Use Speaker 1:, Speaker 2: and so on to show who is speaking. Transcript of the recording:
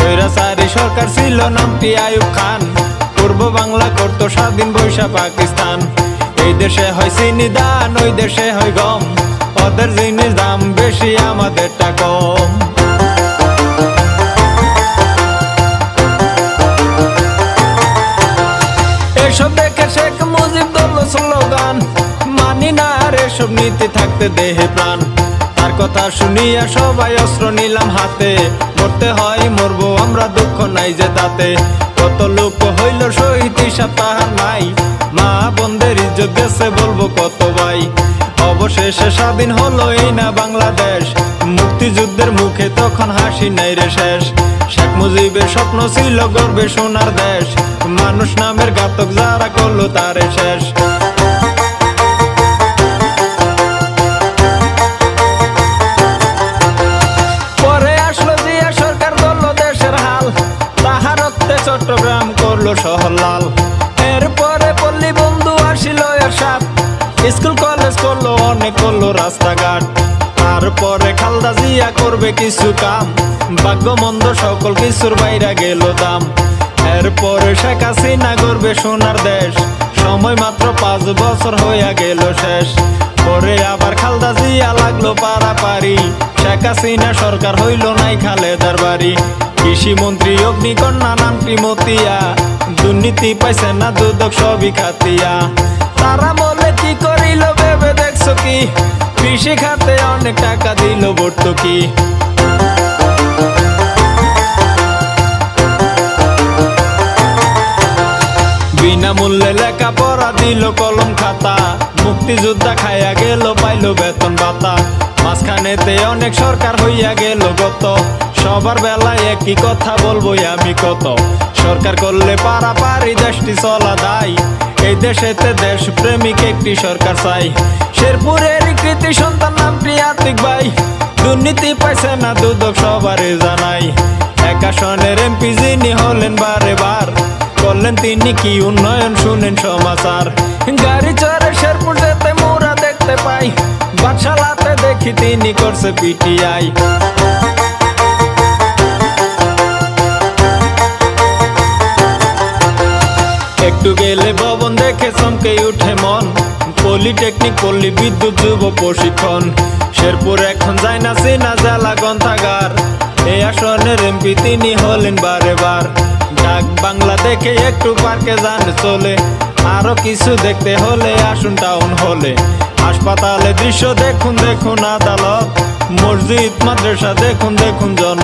Speaker 1: স্বৈরাচারী সরকার ছিল নামটি আইয়ুব খান। পূর্ব বাংলা করতো স্বাধীন বৈশা পাকিস্তান। এই দেশে হয় চিনি দান, ওই দেশে হয় গম। ওদের জিনিস দাম বেশি, আমাদেরটা কম। এসব দেখে শেখ মুজিব দল স্লোগান, মানি না আর এসব নীতি থাকতে দেহে প্রাণ। তার কথা শুনিয়া সবাই অস্ত্র নিলাম হাতে, মরতে হয় মরবো আমরা, দুঃখ নাই যে তাতে। কত লোক হইল শহীদ, হিসাব তাহার নাই। মা বোনদের ইজ্জত গেছে বলবো কত ভাই। অবশেষে স্বাধীন হলো এই না বাংলাদেশ, মুক্তিযুদ্ধের মুখে তখন হাসি নাই রে শেষ। শেখ মুজিবের স্বপ্ন ছিল গর্বে সোনার দেশ, মানুষ নামের ঘাতক যারা করলো তারে শেষ। পরে আসলো জিয়া সরকার, ধরলো দেশের হাল, তাহার রক্তে চট্টগ্রাম করলো শহর লাল। এরপরে পল্লী বন্ধু আসিল এরশাদ, স্কুল কলেজ করলো অনেক, করলো রাস্তাঘাট। তারপরে খালদা জিয়া করবে কিছু কাম, ভাগ্য মন্দ সকল কিছুর বাইরা গেল দাম। এরপরে শেখ হাসিনা করবে সোনার দেশ, সময় মাত্র 5 বছর হইয়া গেল শেষ। পরে আবার খালদা জিয়া লাগলো পারাপারি, শেখ হাসিনা সরকার হইল নাই খালেদার বাড়ি। কৃষি মন্ত্রী অগ্নিকন্যা নামটি মতিয়া, দুর্নীতি পাইছে না দুদক সবই খাতিয়া। তারা বলে কি করিল ভেবে দেখছো কি, কৃষি খাতে অনেক টাকা দিল ভর্তুকি। বিনামূল্যে লেখাপড়া দিল কলম খাতা, মুক্তিযোদ্ধা খাইয়া গেল পাইল বেতন ভাতা। মাঝখানেতে অনেক সরকার হইয়া গেল গত, সবার বেলায় একই কথা বলবো আমি কত। সরকার করলে পারাপারি দেশটি চলা দায়, এই দেশেতে দেশ প্রেমিক একটি সরকার চাই। শেরপুরের কৃতি সন্তান নামটি আতিক ভাই, দুর্নীতি পাইছে না দুদক সবারই জানাই। এক আসনের এমপি যিনি হলেন বারে বার, করলেন তিনি কি উন্নয়ন শুনেন সমাচার। গাড়ি চড়ে শেরপুর যেতে মোরা দেখতে পাই, বাদশালাতে দেখি তিনি করছে পিটিআই। একটু গেলে ভবন দেখে চমকে উঠে মন, পলিটেকনিক পল্লী বিদ্যুৎ যুব প্রশিক্ষণ। শেরপুর এখন যায় না চেনা জেলা গ্রন্থাগার, এই আসনের এমপি তিনি হলেন বারে বার। ডাক বাংলা দেখে একটু পার্কে যান চলে, আরো কিছু দেখতে হলে আসুন টাউন হলে। হাসপাতালে দৃশ্য দেখুন দেখুন, আদালত মসজিদ মাদ্রাসা দেখুন দেখুন জন।